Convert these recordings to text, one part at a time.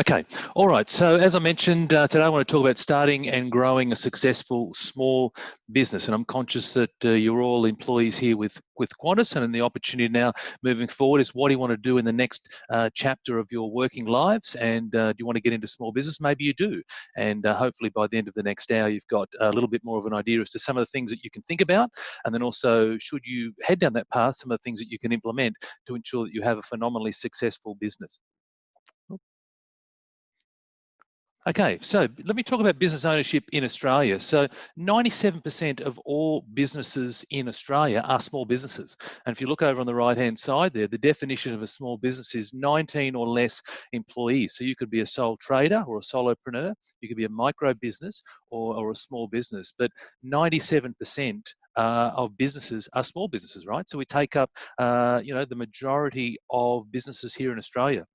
Okay, all right. So as I mentioned, today I want to talk about starting and growing a successful small business. And I'm conscious that you're all employees here with Qantas, and the opportunity now moving forward is what do you want to do in the next chapter of your working lives? And do you want to get into small business? Maybe you do. And hopefully by the end of the next hour, you've got a little bit more of an idea as to some of the things that you can think about. And then also, should you head down that path, some of the things that you can implement to ensure that you have a phenomenally successful business. Okay, so let me talk about business ownership in Australia. So 97% of all businesses in Australia are small businesses. And if you look over on the right-hand side there, the definition of a small business is 19 or less employees. So you could be a sole trader or a solopreneur, you could be a micro business or a small business, but 97% of businesses are small businesses, right? So we take up, the majority of businesses here in Australia.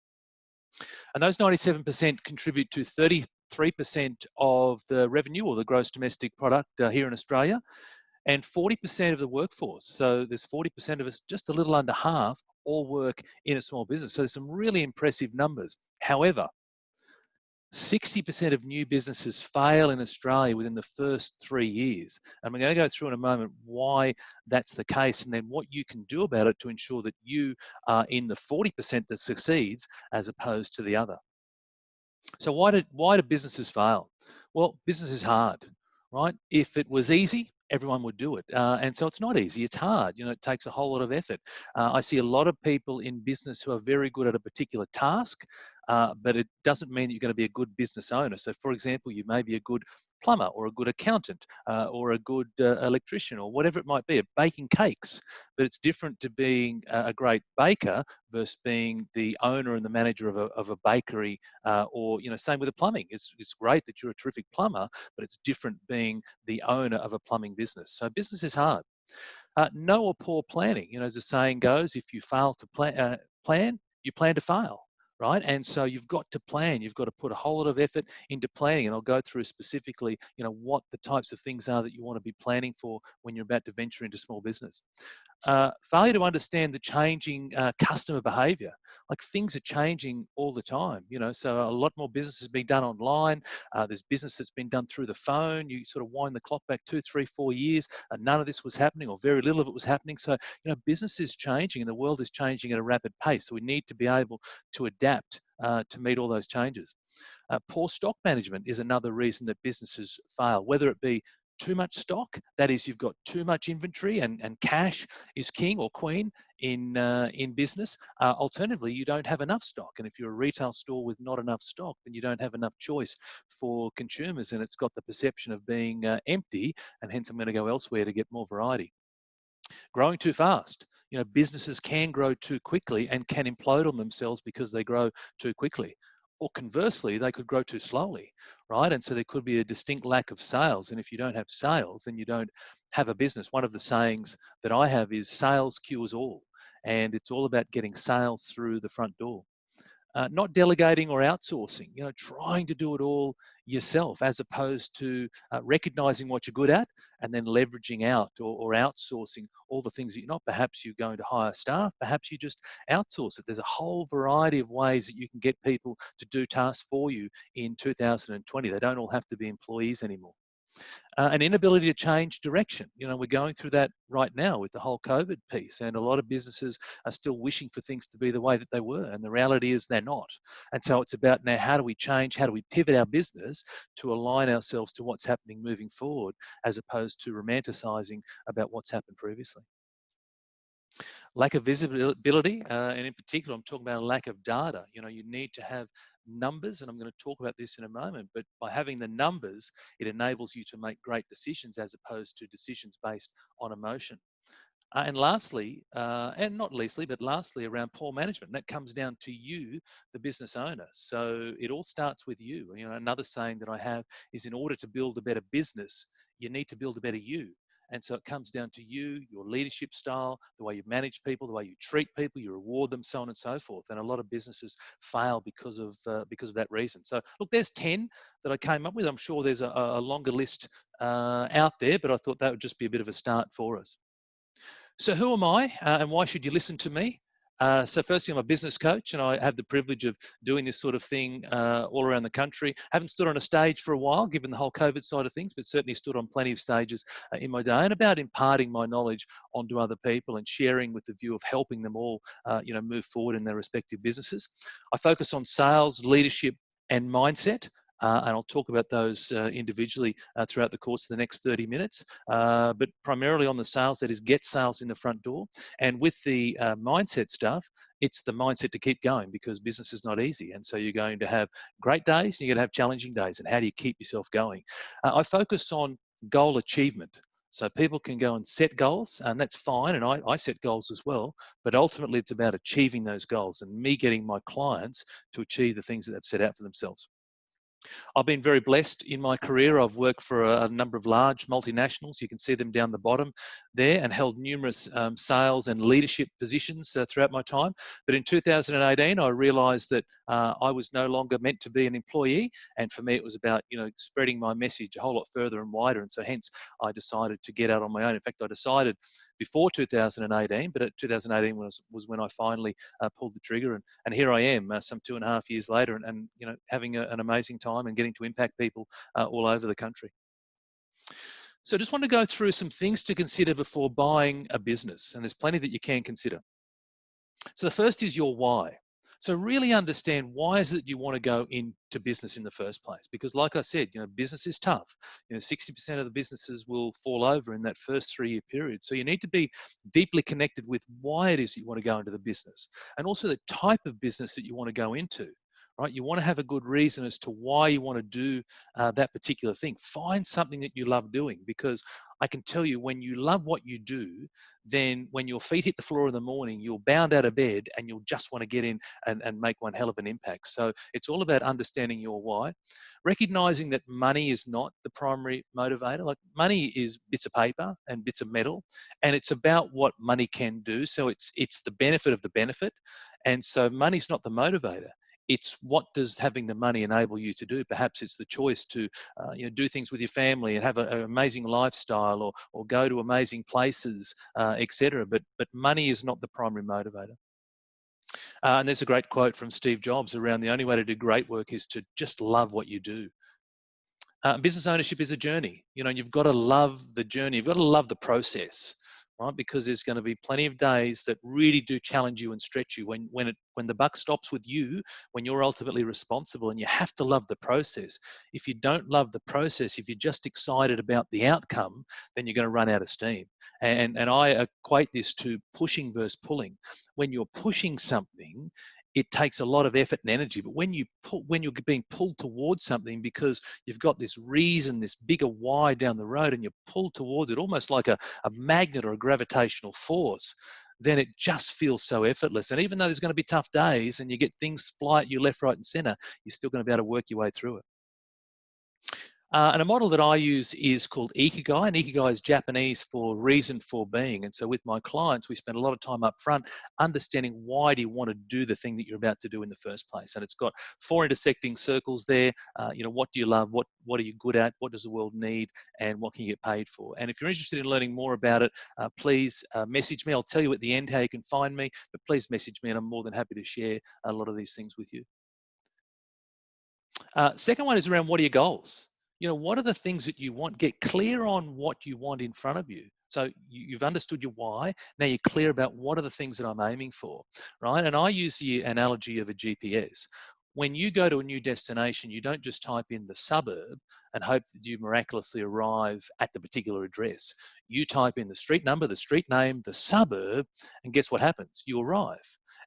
And those 97% contribute to 33% of the revenue or the gross domestic product here in Australia, and 40% of the workforce. So there's 40% of us, just a little under half, all work in a small business. So there's some really impressive numbers. However, 60% of new businesses fail in Australia within the first 3 years. And we're going to go through in a moment why that's the case and then what you can do about it to ensure that you are in the 40% that succeeds as opposed to the other. So why do businesses fail? Well, business is hard, right? If it was easy, everyone would do it. And so it's not easy, it's hard. It takes a whole lot of effort. I see a lot of people in business who are very good at a particular task, but it doesn't mean that you're going to be a good business owner. So for example, you may be a good plumber or a good accountant or a good electrician or whatever it might be, baking cakes. But it's different to being a great baker versus being the owner and the manager of a bakery or, same with the plumbing. It's great that you're a terrific plumber, but it's different being the owner of a plumbing business. So business is hard. No or poor planning. As the saying goes, if you fail to plan, you plan to fail, right? And so you've got to plan. You've got to put a whole lot of effort into planning. And I'll go through specifically, what the types of things are that you want to be planning for when you're about to venture into small business. Failure to understand the changing customer behavior. Like things are changing all the time, so a lot more business has been done online. There's business that's been done through the phone. You sort of wind the clock back 2, 3, 4 years and none of this was happening or very little of it was happening. So, business is changing and the world is changing at a rapid pace. So we need to be able to adapt to meet all those changes. Poor stock management is another reason that businesses fail, whether it be too much stock, that is, you've got too much inventory and cash is king or queen in business. Alternatively, you don't have enough stock. And if you're a retail store with not enough stock, then you don't have enough choice for consumers and it's got the perception of being empty, and hence I'm going to go elsewhere to get more variety. Growing too fast. Businesses can grow too quickly and can implode on themselves because they grow too quickly. Or conversely, they could grow too slowly, right? And so there could be a distinct lack of sales. And if you don't have sales, then you don't have a business. One of the sayings that I have is sales cures all. And it's all about getting sales through the front door. Not delegating or outsourcing, trying to do it all yourself as opposed to recognizing what you're good at and then leveraging out or outsourcing all the things that you're not. Perhaps you're going to hire staff, perhaps you just outsource it. There's a whole variety of ways that you can get people to do tasks for you in 2020. They don't all have to be employees anymore. An inability to change direction. We're going through that right now with the whole COVID piece, and a lot of businesses are still wishing for things to be the way that they were, and the reality is they're not. And so it's about now, how do we change, how do we pivot our business to align ourselves to what's happening moving forward, as opposed to romanticizing about what's happened previously. Lack of visibility, and in particular, I'm talking about a lack of data. You need to have numbers, and I'm going to talk about this in a moment, but by having the numbers, it enables you to make great decisions as opposed to decisions based on emotion. And lastly, and not leastly, but lastly, around poor management. And that comes down to you, the business owner. So it all starts with you. Another saying that I have is, in order to build a better business, you need to build a better you. And so it comes down to you, your leadership style, the way you manage people, the way you treat people, you reward them, so on and so forth. And a lot of businesses fail because of that reason. So look, there's 10 that I came up with. I'm sure there's a longer list out there, but I thought that would just be a bit of a start for us. So who am I and why should you listen to me? So firstly, I'm a business coach, and I have the privilege of doing this sort of thing all around the country. Haven't stood on a stage for a while, given the whole COVID side of things, but certainly stood on plenty of stages in my day, and about imparting my knowledge onto other people and sharing with the view of helping them all, move forward in their respective businesses. I focus on sales, leadership, and mindset. And I'll talk about those individually throughout the course of the next 30 minutes, but primarily on the sales, that is get sales in the front door. And with the mindset stuff, it's the mindset to keep going, because business is not easy. And so you're going to have great days and you're going to have challenging days. And how do you keep yourself going? I focus on goal achievement. So people can go and set goals, and that's fine. And I set goals as well. But ultimately, it's about achieving those goals and me getting my clients to achieve the things that they've set out for themselves. I've been very blessed in my career. I've worked for a number of large multinationals. You can see them down the bottom there, and held numerous sales and leadership positions throughout my time. But in 2018, I realized that I was no longer meant to be an employee. And for me, it was about, spreading my message a whole lot further and wider. And so hence, I decided to get out on my own. In fact, I decided before 2018, but at 2018 was when I finally pulled the trigger. And here I am, some 2.5 years later, and having an amazing time and getting to impact people all over the country. So I just want to go through some things to consider before buying a business, and there's plenty that you can consider. So the first is your why. So really understand, why is it you want to go into business in the first place? Because like I said, business is tough. 60% of the businesses will fall over in that first 3-year period. So you need to be deeply connected with why it is that you want to go into the business, and also the type of business that you want to go into. Right? You want to have a good reason as to why you want to do that particular thing. Find something that you love doing, because I can tell you, when you love what you do, then when your feet hit the floor in the morning, you'll bound out of bed and you'll just want to get in and make one hell of an impact. So it's all about understanding your why, recognizing that money is not the primary motivator. Like, money is bits of paper and bits of metal, and it's about what money can do. So it's the benefit of the benefit. And so money's not the motivator. It's what does having the money enable you to do? Perhaps it's the choice to do things with your family and have an amazing lifestyle, or go to amazing places, etc. But money is not the primary motivator. And there's a great quote from Steve Jobs around, the only way to do great work is to just love what you do. Business ownership is a journey. You've got to love the journey. You've got to love the process, right? Because there's going to be plenty of days that really do challenge you and stretch you. When the buck stops with you, when you're ultimately responsible, and you have to love the process. If you don't love the process, if you're just excited about the outcome, then you're going to run out of steam. And I equate this to pushing versus pulling. When you're pushing something, it takes a lot of effort and energy. But when you're being pulled towards something because you've got this reason, this bigger why down the road, and you're pulled towards it almost like a magnet or a gravitational force, then it just feels so effortless. And even though there's going to be tough days and you get things fly at you left, right, and center, you're still going to be able to work your way through it. And a model that I use is called Ikigai, and Ikigai is Japanese for reason for being. And so with my clients, we spend a lot of time up front understanding, why do you want to do the thing that you're about to do in the first place? And it's got 4 intersecting circles there. What do you love? What are you good at? What does the world need? And what can you get paid for? And if you're interested in learning more about it, please message me. I'll tell you at the end how you can find me, but please message me, and I'm more than happy to share a lot of these things with you. Second one is around, what are your goals? What are the things that you want? Get clear on what you want in front of you. So you've understood your why. Now you're clear about, what are the things that I'm aiming for, right? And I use the analogy of a GPS. When you go to a new destination, you don't just type in the suburb and hope that you miraculously arrive at the particular address. You type in the street number, the street name, the suburb, and guess what happens? You arrive.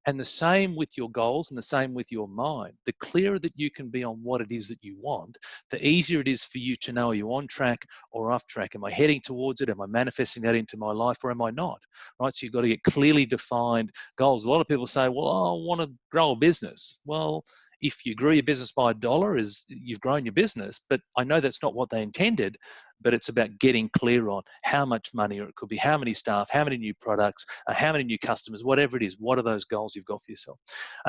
And the same with your goals, and the same with your mind. The clearer that you can be on what it is that you want, the easier it is for you to know, are you on track or off track? Am I heading towards it? Am I manifesting that into my life, or am I not? Right? So you've got to get clearly defined goals. A lot of people say, well, I want to grow a business. Well, if you grew your business by $1, you've grown your business, but I know that's not what they intended. but it's about getting clear on how much money, or it could be how many staff, how many new products, how many new customers, whatever it is. What are those goals you've got for yourself?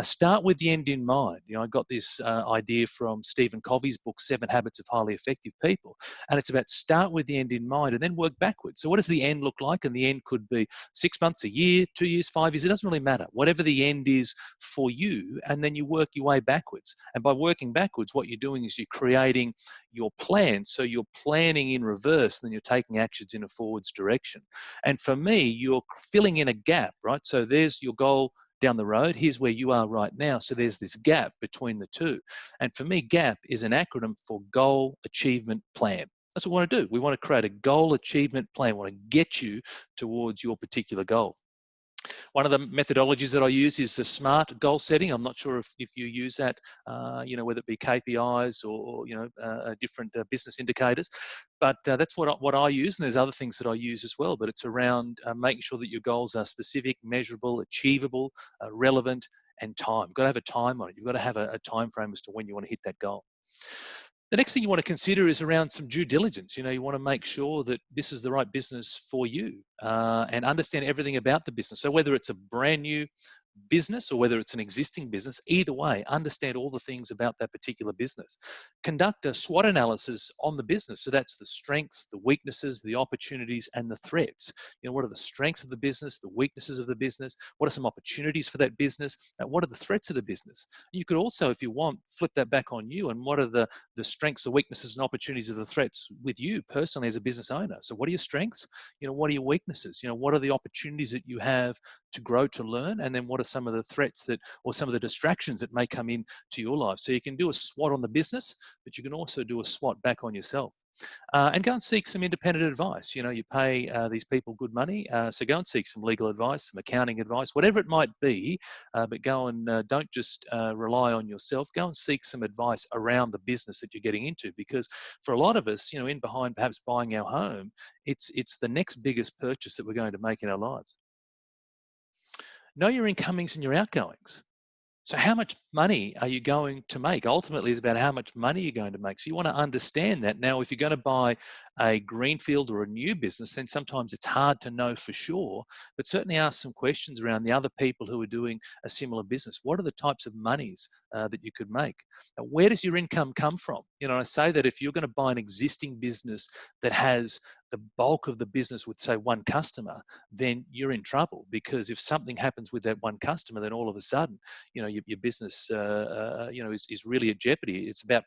Start with the end in mind. I got this idea from Stephen Covey's book, 7 Habits of Highly Effective People. And it's about start with the end in mind and then work backwards. So what does the end look like? And the end could be 6 months, a year, 2 years, 5 years. It doesn't really matter. Whatever the end is for you, and then you work your way backwards. And by working backwards, what you're doing is you're creating your plan. So you're planning in reverse, then you're taking actions in a forwards direction. And for me, you're filling in a gap, right? So there's your goal down the road. Here's where you are right now. So there's this gap between the two. And for me, GAP is an acronym for Goal Achievement Plan. That's what we want to do. We want to create a goal achievement plan. We want to get you towards your particular goal. One of the methodologies that I use is the SMART goal setting. I'm not sure if you use that, whether it be KPIs or different business indicators, but that's what I use. And there's other things that I use as well. But it's around making sure that your goals are specific, measurable, achievable, relevant, and time. You've got to have a time on it. You've got to have a time frame as to when you want to hit that goal. The next thing you want to consider is around some due diligence. You want to make sure that this is the right business for you and understand everything about the business. So whether it's a brand new business or whether it's an existing business, either way, understand all the things about that particular business. Conduct a SWOT analysis on the business. So that's the strengths, the weaknesses, the opportunities, and the threats. What are the strengths of the business, the weaknesses of the business? What are some opportunities for that business? What are the threats of the business? You could also, if you want, flip that back on you, and what are the strengths, the weaknesses, and opportunities of the threats with you personally as a business owner? So what are your strengths? What are your weaknesses? What are the opportunities that you have to grow, to learn? And then what are some of the threats or some of the distractions that may come into your life? So you can do a SWOT on the business, but you can also do a SWOT back on yourself. And go and seek some independent advice. You pay these people good money, so go and seek some legal advice, some accounting advice, whatever it might be, but go and don't just rely on yourself. Go and seek some advice around the business that you're getting into, because for a lot of us, in behind perhaps buying our home, it's the next biggest purchase that we're going to make in our lives. Know your incomings and your outgoings. So how much money are you going to make? Ultimately, it's about how much money you're going to make. So you want to understand that. Now, if you're going to buy a greenfield or a new business, then sometimes it's hard to know for sure, but certainly ask some questions around the other people who are doing a similar business. What are the types of monies that you could make? Now, where does your income come from? I say that if you're going to buy an existing business that has the bulk of the business with, say, one customer, then you're in trouble, because if something happens with that one customer, then all of a sudden, your business, is really at jeopardy. It's about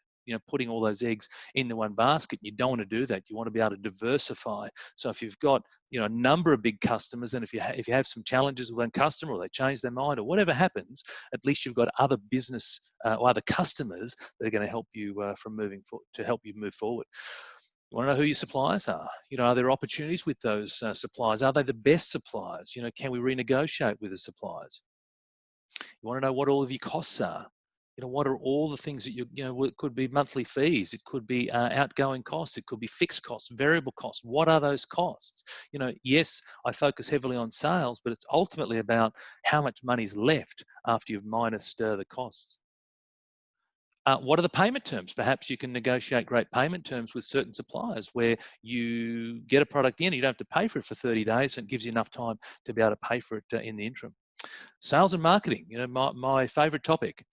putting all those eggs in the one basket. You don't want to do that. You want to be able to diversify. So if you've got a number of big customers, then if you have some challenges with one customer, or they change their mind, or whatever happens, at least you've got other business or other customers that are going to help you to help you move forward. You want to know who your suppliers are. Are there opportunities with those suppliers? Are they the best suppliers? Can we renegotiate with the suppliers? You want to know what all of your costs are. What are all the things that it could be monthly fees, it could be outgoing costs, it could be fixed costs, variable costs. What are those costs? Yes, I focus heavily on sales, but it's ultimately about how much money's left after you've minused the costs. What are the payment terms? Perhaps you can negotiate great payment terms with certain suppliers where you get a product in, you don't have to pay for it for 30 days, and it gives you enough time to be able to pay for it in the interim. Sales and marketing, my favorite topic.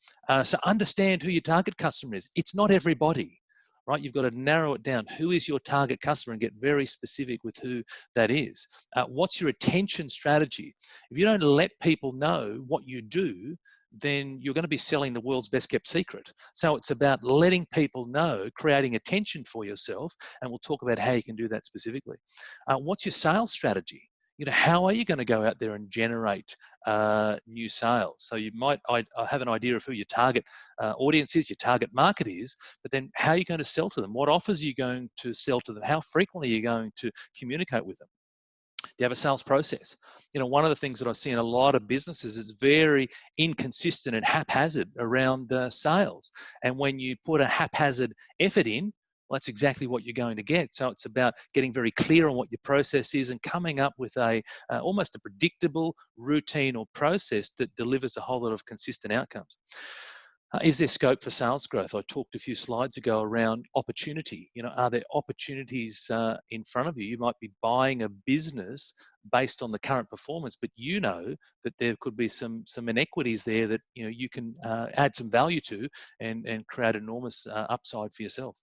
So understand who your target customer is. It's not everybody, right? You've got to narrow it down. Who is your target customer, and get very specific with who that is. What's your attention strategy? If you don't let people know what you do, then you're going to be selling the world's best kept secret. So it's about letting people know, creating attention for yourself, and we'll talk about how you can do that specifically. What's your sales strategy? How are you going to go out there and generate new sales? So you might have an idea of who your target audience is, your target market is, but then how are you going to sell to them? What offers are you going to sell to them? How frequently are you going to communicate with them? Do you have a sales process? One of the things that I see in a lot of businesses is very inconsistent and haphazard around sales. And when you put a haphazard effort in, well, that's exactly what you're going to get. So it's about getting very clear on what your process is and coming up with almost a predictable routine or process that delivers a whole lot of consistent outcomes. Is there scope for sales growth? I talked a few slides ago around opportunity. Are there opportunities in front of you? You might be buying a business based on the current performance, but you know that there could be some inequities there that you can add some value to and create enormous upside for yourself.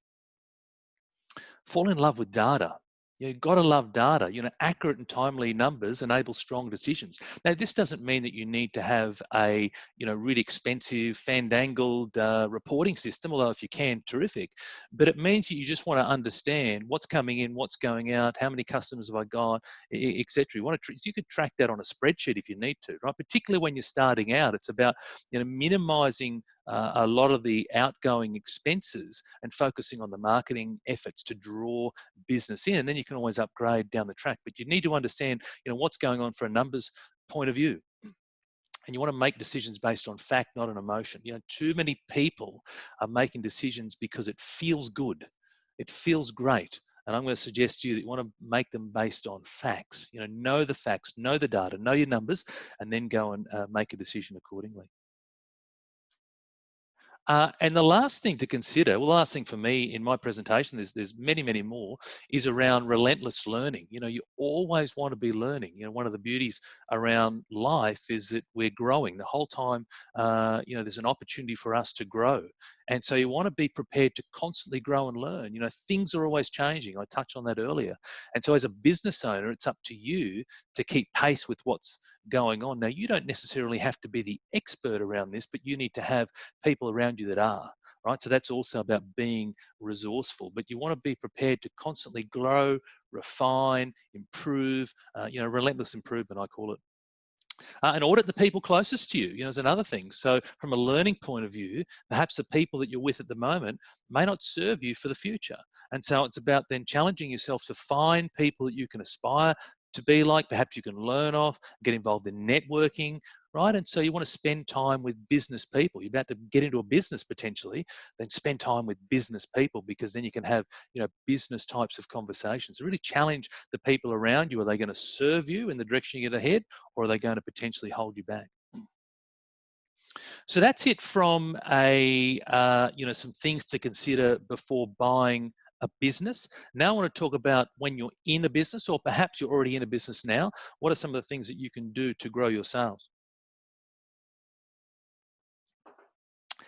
Fall in love with data. You've got to love data. Accurate and timely numbers enable strong decisions. Now, this doesn't mean that you need to have a, really expensive, fandangled reporting system, although if you can, terrific. But it means that you just want to understand what's coming in, what's going out, how many customers have I got, etc. You could track that on a spreadsheet if you need to, right? Particularly when you're starting out, it's about, minimizing a lot of the outgoing expenses and focusing on the marketing efforts to draw business in, and then you can always upgrade down the track. But you need to understand, what's going on from a numbers point of view. And you want to make decisions based on fact, not on emotion. Too many people are making decisions because it feels good. It feels great. And I'm going to suggest to you that you want to make them based on facts. Know the facts, know the data, know your numbers, and then go and make a decision accordingly. And the last thing to consider, well, the last thing for me in my presentation, there's many, many more, is around relentless learning. You always want to be learning. One of the beauties around life is that we're growing the whole time. There's an opportunity for us to grow. And so you want to be prepared to constantly grow and learn. Things are always changing. I touched on that earlier. And so as a business owner, it's up to you to keep pace with what's going on. Now, you don't necessarily have to be the expert around this, but you need to have people around you that are, right? So that's also about being resourceful, but you want to be prepared to constantly grow, refine, improve, relentless improvement, I call it. And audit the people closest to you, is another thing. So from a learning point of view, perhaps the people that you're with at the moment may not serve you for the future. And so it's about then challenging yourself to find people that you can aspire to be like, perhaps you can learn off, get involved in networking, right? And so you want to spend time with business people. You're about to get into a business potentially, then spend time with business people, because then you can have, business types of conversations. So really challenge the people around you. Are they going to serve you in the direction you get ahead, or are they going to potentially hold you back? So that's it from some things to consider before buying a business. Now I want to talk about when you're in a business, or perhaps you're already in a business now. What are some of the things that you can do to grow your sales?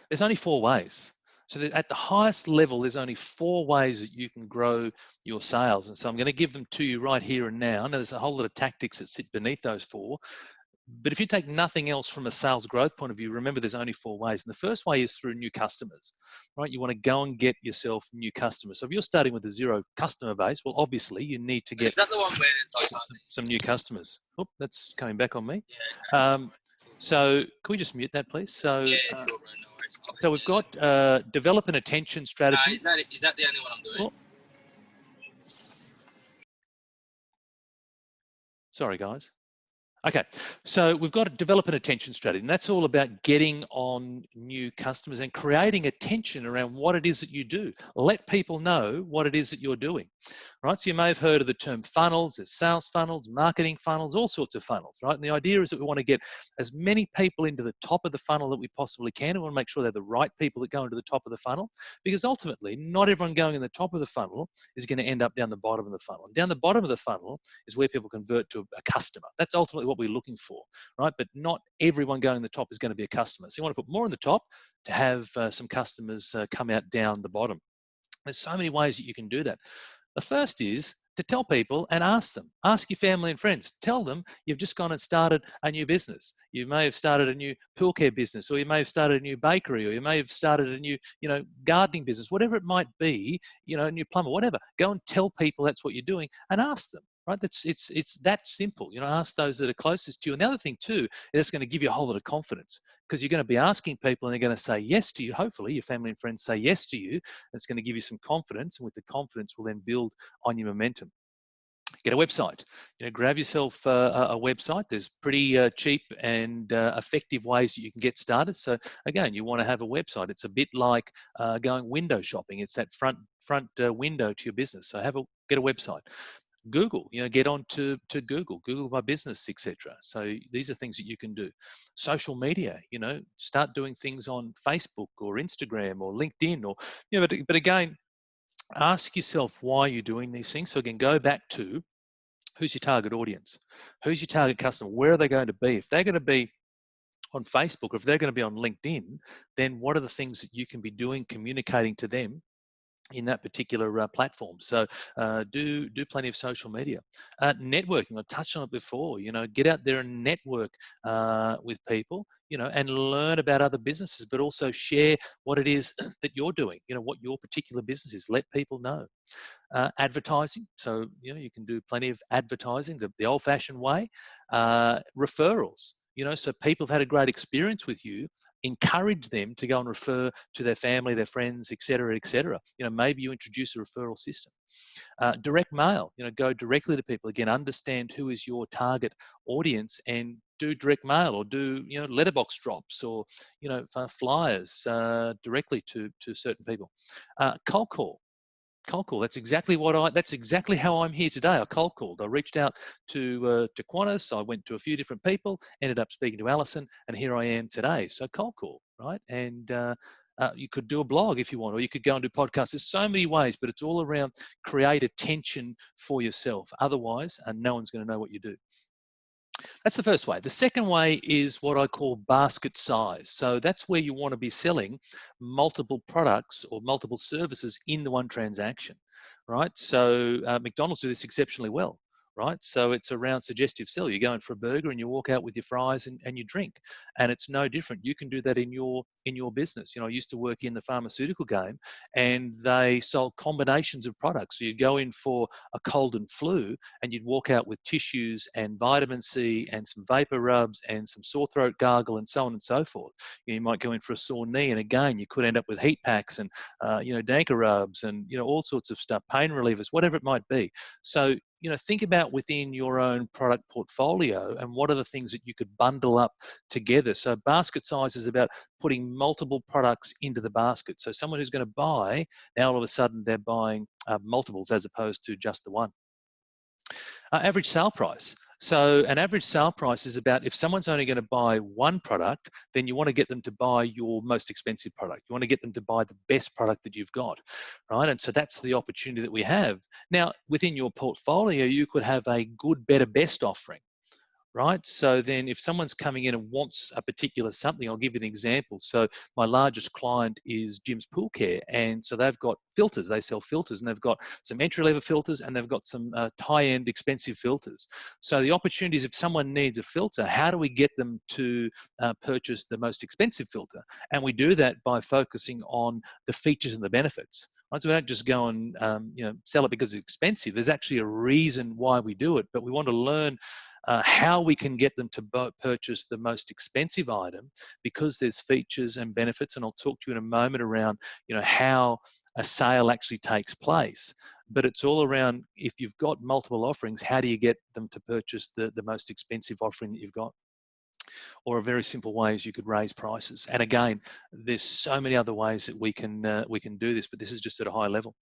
There's only 4 ways. So at the highest level, there's only 4 ways that you can grow your sales. And so I'm going to give them to you right here and now. Now, there's a whole lot of tactics that sit beneath those 4. But if you take nothing else from a sales growth point of view, remember there's only 4 ways. And the first way is through new customers, right? You want to go and get yourself new customers. So if you're starting with a 0 customer base, well, obviously you need to get some new customers. Oh, that's coming back on me. So can we just mute that, please? So, sure, bro. No worries. So we've got develop an attention strategy. Is that the only one I'm doing? Oh. Sorry, guys. Okay, so we've got to develop an attention strategy, and that's all about getting on new customers and creating attention around what it is that you do. Let people know what it is that you're doing, right? So you may have heard of the term funnels. There's sales funnels, marketing funnels, all sorts of funnels, right? And the idea is that we want to get as many people into the top of the funnel that we possibly can. We want to make sure they're the right people that go into the top of the funnel, because ultimately not everyone going in the top of the funnel is going to end up down the bottom of the funnel. And down the bottom of the funnel is where people convert to a customer. That's ultimately what we're looking for, right? But not everyone going in the top is going to be a customer. So you want to put more in the top to have some customers come out down the bottom. There's so many ways that you can do that. The first is to tell people and ask them. Ask your family and friends. Tell them you've just gone and started a new business. You may have started a new pool care business, or you may have started a new bakery, or you may have started a new, gardening business, whatever it might be, a new plumber, whatever. Go and tell people that's what you're doing and ask them. Right, it's that simple. Ask those that are closest to you. And the other thing too, it's going to give you a whole lot of confidence, because you're going to be asking people and they're going to say yes to you. Hopefully, your family and friends say yes to you. It's going to give you some confidence, and with the confidence, will then build on your momentum. Get a website. Grab yourself a website. There's pretty cheap and effective ways that you can get started. So again, you want to have a website. It's a bit like going window shopping. It's that front window to your business. So get a website. Google, get on to Google My Business, etc. So these are things that you can do. Social media, start doing things on Facebook or Instagram or LinkedIn, or, but again, ask yourself why you're doing these things. So again, go back to who's your target audience, who's your target customer, where are they going to be? If they're going to be on Facebook, or if they're going to be on LinkedIn, then what are the things that you can be doing, communicating to them in that particular platform? So do plenty of social media. Networking, I touched on it before. Get out there and network with people, and learn about other businesses, but also share what it is that you're doing. What your particular business is. Let people know. Advertising, so you can do plenty of advertising the old-fashioned way. Referrals, so people have had a great experience with you, encourage them to go and refer to their family, their friends, etc., etc. Maybe you introduce a referral system. Direct mail, go directly to people. Again, understand who is your target audience and do direct mail, or do letterbox drops, or flyers directly to certain people. Cold call. Cold call. That's exactly how I'm here today. I cold called. I reached out to QANTAS. I went to a few different people, ended up speaking to Alison, and here I am today. So cold call, right? And you could do a blog if you want, or you could go and do podcasts. There's so many ways, but it's all around create attention for yourself. Otherwise, no one's going to know what you do. That's the first way. The second way is what I call basket size. So that's where you want to be selling multiple products or multiple services in the one transaction, right? So McDonald's do this exceptionally well, right? So it's around suggestive sell. You're going for a burger and you walk out with your fries and your drink, and it's no different. You can do that in your business. I used to work in the pharmaceutical game, and they sold combinations of products. So you'd go in for a cold and flu, and you'd walk out with tissues and vitamin C and some vapor rubs and some sore throat gargle and so on and so forth. You might go in for a sore knee, and again, you could end up with heat packs and Danker rubs and all sorts of stuff, pain relievers, whatever it might be. So think about within your own product portfolio and what are the things that you could bundle up together. So basket size is about putting multiple products into the basket. So someone who's going to buy, now all of a sudden they're buying multiples as opposed to just the one. Average sale price. So an average sale price is about, if someone's only going to buy one product, then you want to get them to buy your most expensive product. You want to get them to buy the best product that you've got, right? And so that's the opportunity that we have. Now, within your portfolio, you could have a good, better, best offering, right? So then if someone's coming in and wants a particular something, I'll give you an example. So my largest client is Jim's Pool Care, and so they've got filters. They sell filters, and they've got some entry-level filters, and they've got some high-end expensive filters. So the opportunity is, if someone needs a filter, how do we get them to purchase the most expensive filter? And we do that by focusing on the features and the benefits. Right? So we don't just go and sell it because it's expensive. There's actually a reason why we do it, but we want to learn how we can get them to purchase the most expensive item because there's features and benefits. And I'll talk to you in a moment around, how a sale actually takes place. But it's all around, if you've got multiple offerings, how do you get them to purchase the most expensive offering that you've got? Or a very simple way is you could raise prices. And again, there's so many other ways that we can do this, but this is just at a high level.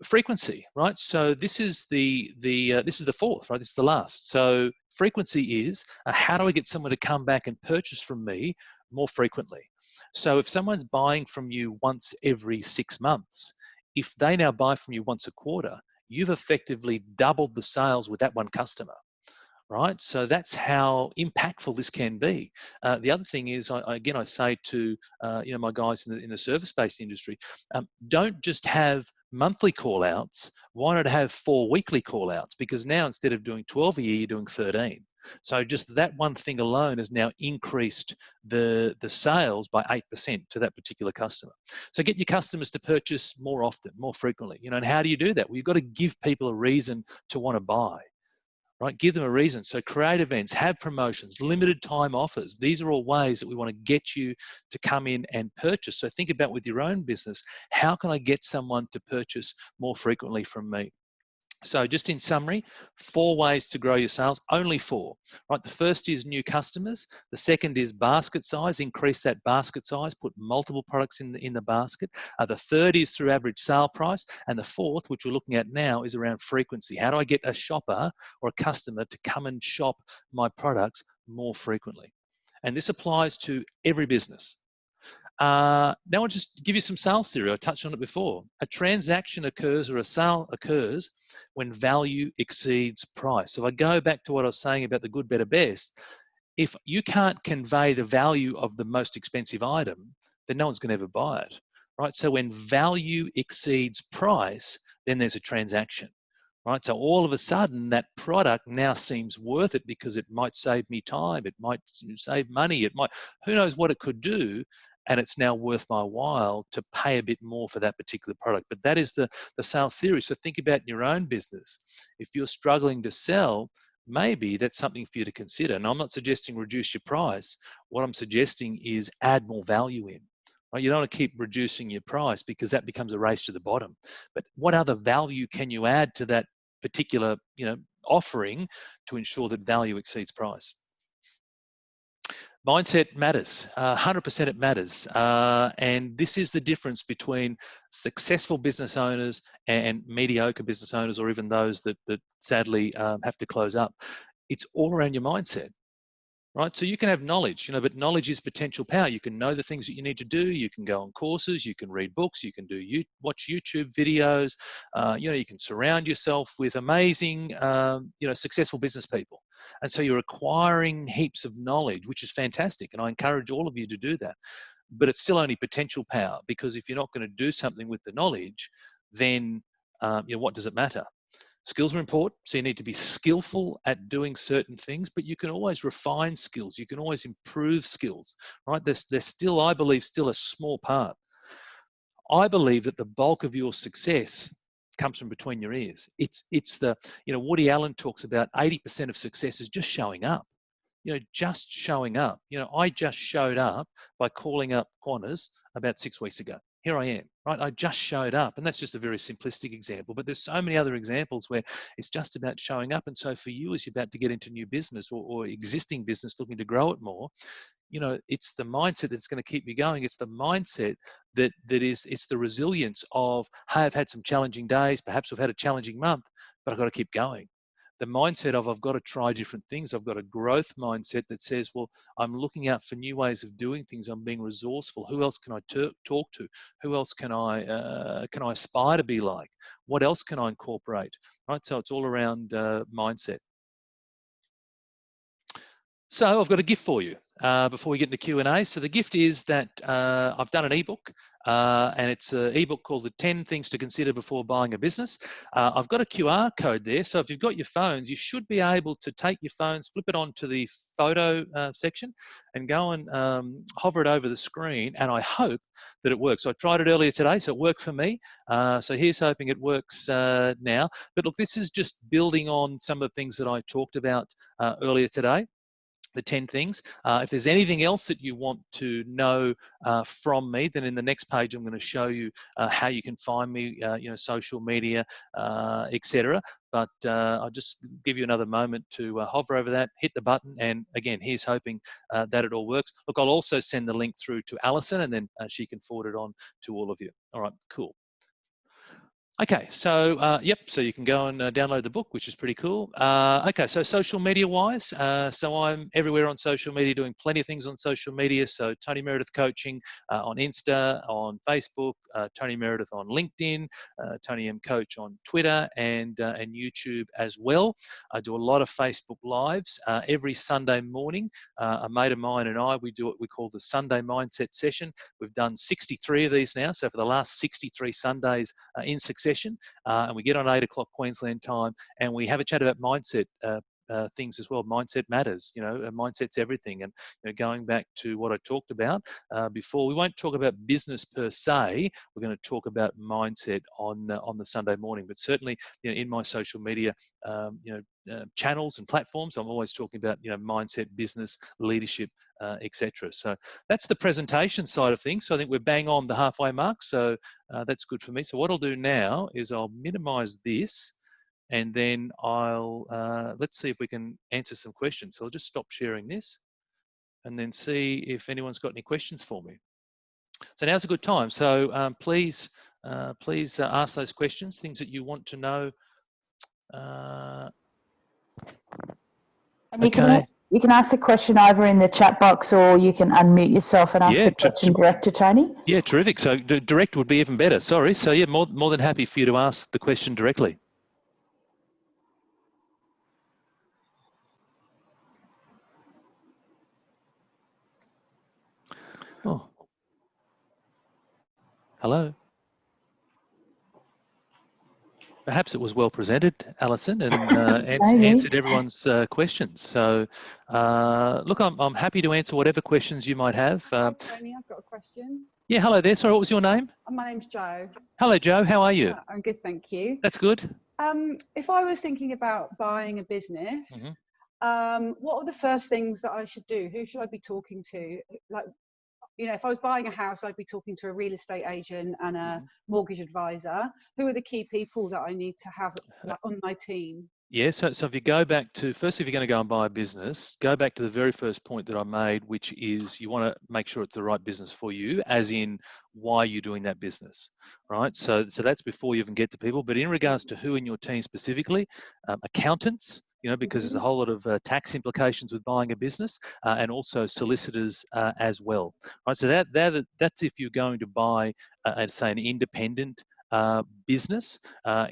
Frequency, right? So this is this is the fourth, right? This is the last. So frequency is how do I get someone to come back and purchase from me more frequently? So if someone's buying from you once every 6 months, if they now buy from you once a quarter, you've effectively doubled the sales with that one customer. Right, so that's how impactful this can be. The other thing is, I say to my guys in the service-based industry, don't just have monthly call-outs. Why not have 4 weekly call-outs? Because now instead of doing 12 a year, you're doing 13. So just that one thing alone has now increased the sales by 8% to that particular customer. So get your customers to purchase more often, more frequently. And how do you do that? Well, you've got to give people a reason to want to buy. Right, give them a reason. So create events, have promotions, limited time offers. These are all ways that we want to get you to come in and purchase. So think about with your own business, how can I get someone to purchase more frequently from me? So just in summary, 4 ways to grow your sales, only 4, right? The first is new customers. The second is basket size, increase that basket size, put multiple products in the basket. The third is through average sale price. And the fourth, which we're looking at now, is around frequency. How do I get a shopper or a customer to come and shop my products more frequently? And this applies to every business. Now I'll just give you some sales theory. I touched on it before. A transaction occurs or a sale occurs when value exceeds price. So I go back to what I was saying about the good, better, best. If you can't convey the value of the most expensive item, then no one's going to ever buy it, right? So when value exceeds price, then there's a transaction. Right, so all of a sudden that product now seems worth it because it might save me time, it might save money, it might, who knows what it could do, and it's now worth my while to pay a bit more for that particular product. But that is the sales theory. So think about your own business. If you're struggling to sell, maybe that's something for you to consider. And I'm not suggesting reduce your price. What I'm suggesting is add more value in. Right? You don't want to keep reducing your price because that becomes a race to the bottom. But what other value can you add to that particular, offering to ensure that value exceeds price? Mindset matters. 100% it matters. And this is the difference between successful business owners and mediocre business owners, or even those that sadly have to close up. It's all around your mindset. Right, so you can have knowledge, but knowledge is potential power. You can know the things that you need to do. You can go on courses. You can read books. You can watch YouTube videos. You can surround yourself with amazing, successful business people. And so you're acquiring heaps of knowledge, which is fantastic. And I encourage all of you to do that. But it's still only potential power, because if you're not going to do something with the knowledge, then what does it matter? Skills are important, so you need to be skillful at doing certain things, but you can always refine skills. You can always improve skills, right? There's still, I believe, still a small part. I believe that the bulk of your success comes from between your ears. It's the, Woody Allen talks about 80% of success is just showing up. Just showing up. I just showed up by calling up QANTAS about 6 weeks ago. Here I am, right? I just showed up. And that's just a very simplistic example, but there's so many other examples where it's just about showing up. And so for you, as you're about to get into new business or existing business, looking to grow it more, it's the mindset that's going to keep you going. It's the mindset it's the resilience of, hey, I've had some challenging days. Perhaps I've had a challenging month, but I've got to keep going. The mindset of, I've got to try different things. I've got a growth mindset that says, well, I'm looking out for new ways of doing things. I'm being resourceful. Who else can I talk to? Who else can I aspire to be like? What else can I incorporate? Right. So it's all around mindset. So I've got a gift for you before we get into Q&A. So the gift is that I've done an ebook, and it's an ebook called The 10 Things to Consider Before Buying a Business. I've got a QR code there. So if you've got your phones, you should be able to take your phones, flip it onto the photo section, and go and hover it over the screen. And I hope that it works. So I tried it earlier today, so it worked for me. So here's hoping it works now. But look, this is just building on some of the things that I talked about earlier today. The 10 things. If there's anything else that you want to know from me, then in the next page, I'm going to show you how you can find me, social media, etc. But I'll just give you another moment to hover over that, hit the button, and again, here's hoping that it all works. Look, I'll also send the link through to Alison, and then she can forward it on to all of you. All right, cool. Okay, so so you can go and download the book, which is pretty cool. Okay, so social media wise, so I'm everywhere on social media, doing plenty of things on social media. So Tony Meredith Coaching on Insta, on Facebook, Tony Meredith on LinkedIn, Tony M Coach on Twitter, and YouTube as well. I do a lot of Facebook Lives every Sunday morning. A mate of mine and I, we do what we call the Sunday Mindset Session. We've done 63 of these now, so for the last 63 Sundays in succession, and we get on 8 o'clock Queensland time, and we have a chat about mindset things as well. Mindset matters, mindset's everything. And going back to what I talked about before, we won't talk about business per se. We're going to talk about mindset on the Sunday morning. But certainly, in my social media, channels and platforms, I'm always talking about mindset, business, leadership, etc. So that's the presentation side of things. So I think we're bang on the halfway mark. So that's good for me. So what I'll do now is I'll minimize this, and then I'll, let's see if we can answer some questions. So I'll just stop sharing this and then see if anyone's got any questions for me. So now's a good time. So please ask those questions, things that you want to know. And you can ask a question over in the chat box, or you can unmute yourself and ask the question direct to Tony. Yeah, terrific. So direct would be even better. Sorry. So yeah, more than happy for you to ask the question directly. Oh, hello. Perhaps it was well presented, Alison, and answered everyone's questions. So, look, I'm happy to answer whatever questions you might have. Hi, Tony, I've got a question. Yeah, hello there. Sorry, what was your name? My name's Jo. Hello, Jo. How are you? I'm good, thank you. That's good. If I was thinking about buying a business, what are the first things that I should do? Who should I be talking to? Like, you know, if I was buying a house, I'd be talking to a real estate agent and a mortgage advisor. Who are the key people that I need to have on my team? Yeah, so if you go back to, firstly, if you're going to go and buy a business, go back to the very first point that I made, which is you want to make sure it's the right business for you, as in why you're doing that business, right? So that's before you even get to people. But in regards to who in your team specifically, accountants, you know, because there's a whole lot of tax implications with buying a business, and also solicitors as well, right? So that's if you're going to buy, say, an independent business.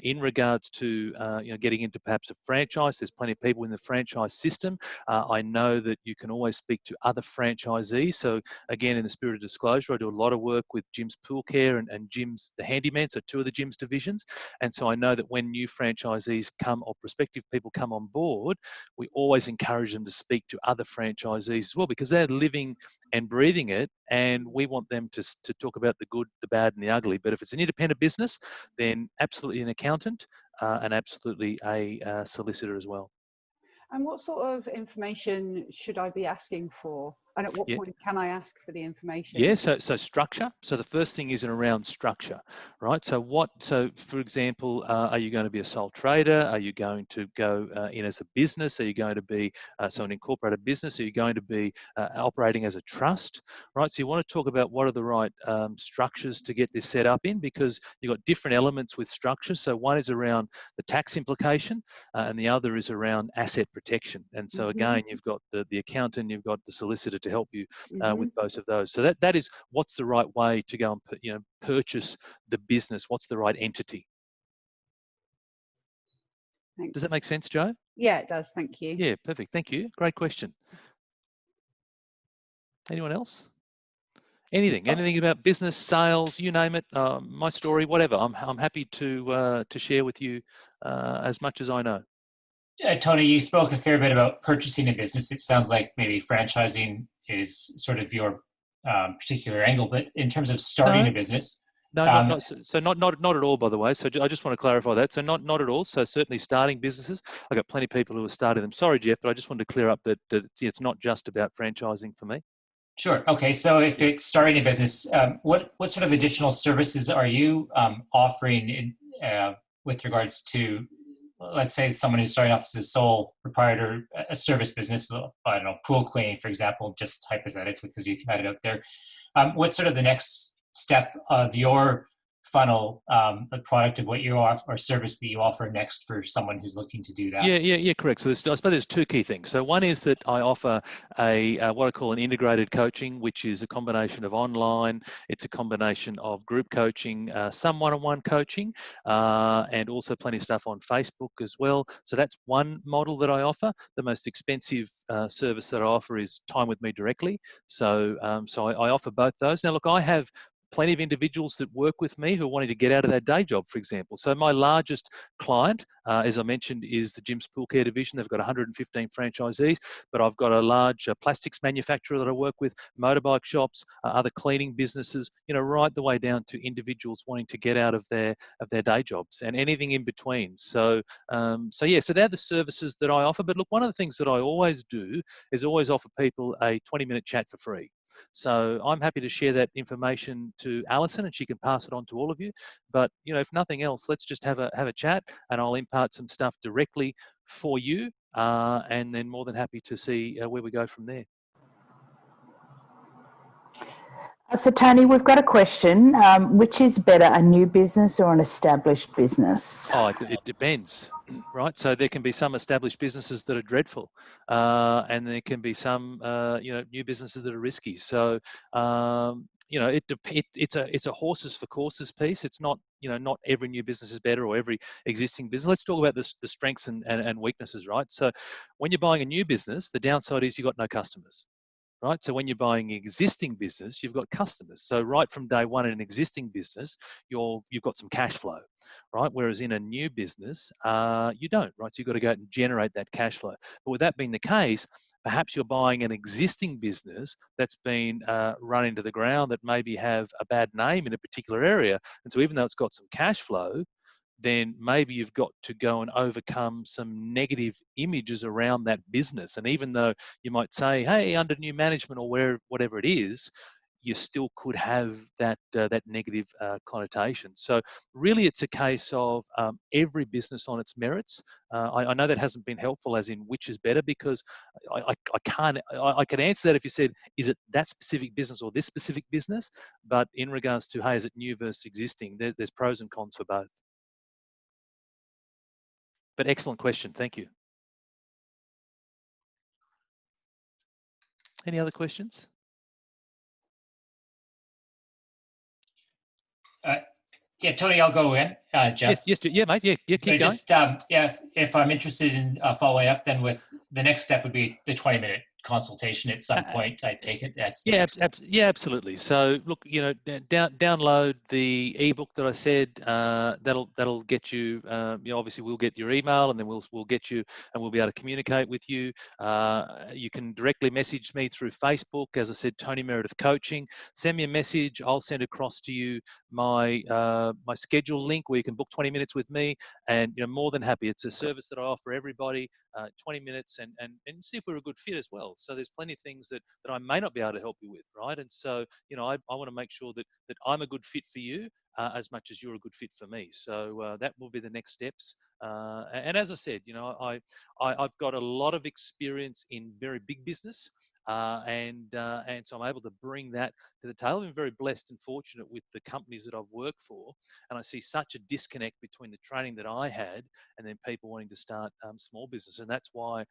In regards to you know, getting into perhaps a franchise, there's plenty of people in the franchise system. I know that you can always speak to other franchisees. So again, in the spirit of disclosure, I do a lot of work with Jim's Pool Care and Jim's the Handyman, so two of the Jim's divisions. And so I know that when new franchisees come or prospective people come on board, we always encourage them to speak to other franchisees as well, because they're living and breathing it, and we want them to talk about the good, the bad, and the ugly. But if it's an independent business, then absolutely an accountant, and absolutely a solicitor as well. And what sort of information should I be asking for? And at what point can I ask for the information? Yeah, so structure. So the first thing is around structure, right? So for example, are you going to be a sole trader? Are you going to go in as a business? Are you going to be so an incorporated business? Are you going to be operating as a trust, right? So you want to talk about what are the right structures to get this set up in, because you've got different elements with structure. So one is around the tax implication, and the other is around asset protection. And so again, you've got the accountant, you've got the solicitor to help you with both of those. So that is what's the right way to go and purchase the business. What's the right entity? Thanks. Does that make sense, Jo? Yeah, it does. Thank you. Yeah, perfect. Thank you. Great question. Anyone else? Anything about business, sales, you name it, my story, whatever. I'm happy to share with you as much as I know. Tony, you spoke a fair bit about purchasing a business. It sounds like maybe franchising is sort of your particular angle, but in terms of starting a business, not at all, by the way. So I just want to clarify that. So not at all. So certainly starting businesses, I've got plenty of people who have started them. Sorry, Jeff, but I just wanted to clear up that it's not just about franchising for me. Sure. Okay. So if it's starting a business, what sort of additional services are you offering with regards to, let's say, someone who's starting off as a sole proprietor, a service business, I don't know, pool cleaning, for example, just hypothetically, because you've had it out there. What's sort of the next step of your funnel, a product of what you offer or service that you offer next for someone who's looking to do that? Yeah, correct. So I suppose there's two key things. So one is that I offer what I call an integrated coaching, which is a combination of online, it's a combination of group coaching, some one-on-one coaching, and also plenty of stuff on Facebook as well. So that's one model that I offer. The most expensive service that I offer is time with me directly. So I offer both those. Now, look, I have plenty of individuals that work with me who are wanting to get out of their day job, for example. So my largest client, as I mentioned, is the Jim's Pool Care division. They've got 115 franchisees, but I've got a large plastics manufacturer that I work with, motorbike shops, other cleaning businesses, right the way down to individuals wanting to get out of their day jobs and anything in between. So they're the services that I offer. But look, one of the things that I always do is always offer people a 20-minute chat for free. So I'm happy to share that information to Alison, and she can pass it on to all of you. But if nothing else, let's just have a chat, and I'll impart some stuff directly for you, and then more than happy to see where we go from there. So Tony, we've got a question. Which is better, a new business or an established business? Oh, it depends, right? So there can be some established businesses that are dreadful, and there can be some, new businesses that are risky. So, it's a horses for courses piece. It's not, not every new business is better or every existing business. Let's talk about the strengths and weaknesses, right? So when you're buying a new business, the downside is you've got no customers. Right? So when you're buying an existing business, you've got customers. So right from day one in an existing business, you've got some cash flow, right? Whereas in a new business, you don't, right? So you've got to go out and generate that cash flow. But with that being the case, perhaps you're buying an existing business that's been run into the ground, that maybe have a bad name in a particular area. And so even though it's got some cash flow, then maybe you've got to go and overcome some negative images around that business. And even though you might say, hey, under new management or whatever it is, you still could have that negative connotation. So really, it's a case of every business on its merits. I know that hasn't been helpful, as in which is better, because I can answer that if you said, is it that specific business or this specific business? But in regards to, hey, is it new versus existing? There's pros and cons for both. But excellent question. Thank you. Any other questions? Yeah, Tony, I'll go in. Jeff. Yes, yeah, mate. Yeah, keep going. Just, if I'm interested in following up, then with the next step would be the 20-minute consultation at some point. I take it that's the next step. Yeah, absolutely. So look, download the ebook that I said. That'll get you. Obviously we'll get your email, and then we'll get you, and we'll be able to communicate with you. You can directly message me through Facebook, as I said, Tony Meredith Coaching. Send me a message. I'll send across to you my my schedule link where you can book 20 minutes with me, and more than happy. It's a service that I offer everybody. 20 minutes, and see if we're a good fit as well. So there's plenty of things that I may not be able to help you with, right? And so, I want to make sure that I'm a good fit for you as much as you're a good fit for me. So that will be the next steps. And as I said, I've got a lot of experience in very big business, and so I'm able to bring that to the table. I'm very blessed and fortunate with the companies that I've worked for, and I see such a disconnect between the training that I had and then people wanting to start small business, and that's why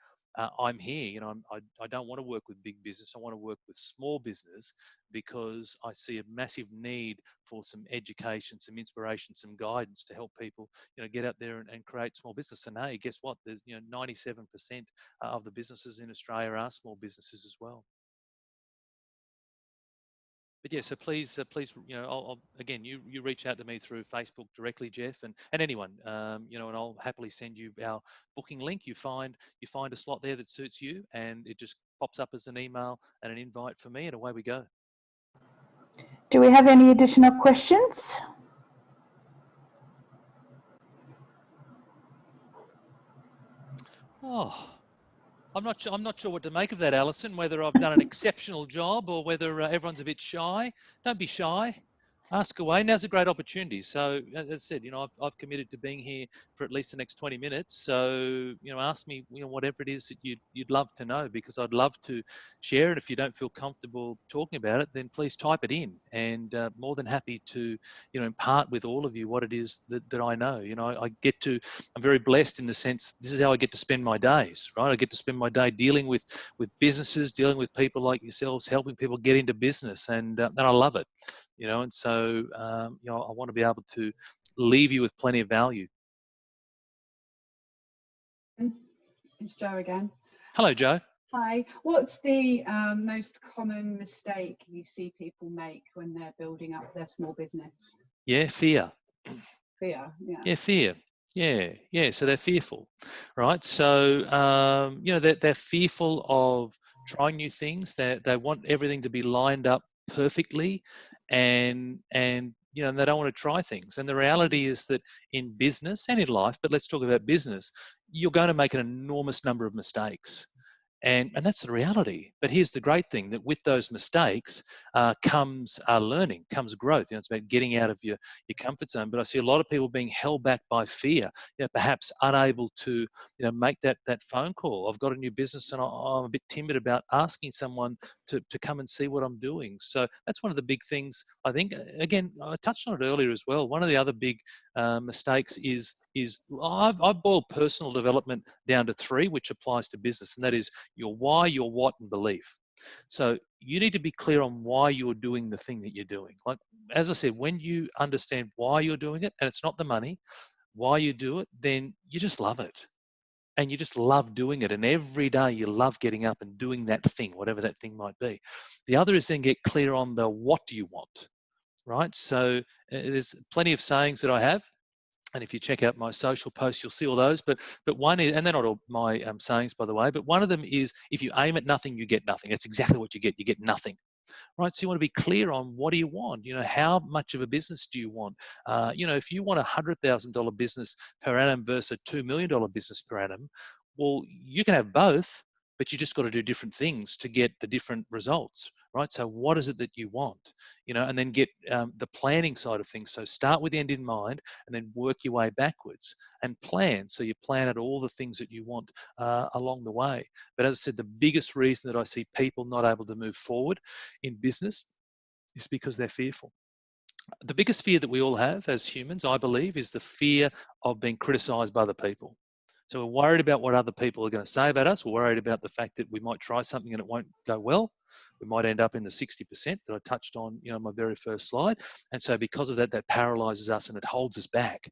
I'm here. I don't want to work with big business. I want to work with small business, because I see a massive need for some education, some inspiration, some guidance to help people, get out there and create small business. And hey, guess what? There's 97% of the businesses in Australia are small businesses as well. But yeah, so please, again, you reach out to me through Facebook directly, Jeff, and anyone, and I'll happily send you our booking link. You find a slot there that suits you, and it just pops up as an email and an invite for me, and away we go. Do we have any additional questions? Oh, I'm not sure what to make of that, Alison, whether I've done an exceptional job or whether everyone's a bit shy. Don't be shy. Ask away. Now's a great opportunity. So, as I said, I've committed to being here for at least the next 20 minutes. So, ask me, whatever it is that you'd love to know, because I'd love to share it. If you don't feel comfortable talking about it, then please type it in, and more than happy to, impart with all of you what it is that I know. I'm very blessed in the sense, this is how I get to spend my days, right? I get to spend my day dealing with businesses, dealing with people like yourselves, helping people get into business, and I love it. And so, I want to be able to leave you with plenty of value. It's Joe again. Hello, Joe. Hi. What's the most common mistake you see people make when they're building up their small business? Yeah, fear. Fear, yeah. Yeah, fear. Yeah. So they're fearful, right? So, they're fearful of trying new things. They want everything to be lined up perfectly, and they don't want to try things. And the reality is that in business and in life, but let's talk about business, you're going to make an enormous number of mistakes. And that's the reality. But here's the great thing, that with those mistakes comes learning, comes growth. It's about getting out of your comfort zone. But I see a lot of people being held back by fear, perhaps unable to make that phone call. I've got a new business and I'm a bit timid about asking someone to come and see what I'm doing. So that's one of the big things. I think, again, I touched on it earlier as well. One of the other big mistakes is I've boiled personal development down to 3, which applies to business, and that is your why, your what, and belief. So you need to be clear on why you're doing the thing that you're doing. Like, as I said, when you understand why you're doing it, and it's not the money, why you do it, then you just love it. And you just love doing it. And every day you love getting up and doing that thing, whatever that thing might be. The other is then get clear on the what do you want, right? So there's plenty of sayings that I have. And if you check out my social posts, you'll see all those. But one is, and they're not all my sayings, by the way, but one of them is, if you aim at nothing, you get nothing. That's exactly what you get. You get nothing. Right, so you want to be clear on what do you want. How much of a business do you want? If you want a $100,000 business per annum versus a $2 million business per annum, well, you can have both, but you just got to do different things to get the different results, right? So what is it that you want? And then get the planning side of things. So start with the end in mind, and then work your way backwards and plan. So you plan out all the things that you want along the way. But as I said, the biggest reason that I see people not able to move forward in business is because they're fearful. The biggest fear that we all have as humans, I believe, is the fear of being criticized by other people. So we're worried about what other people are going to say about us. We're worried about the fact that we might try something and it won't go well. We might end up in the 60% that I touched on, my very first slide. And so because of that, that paralyzes us and it holds us back.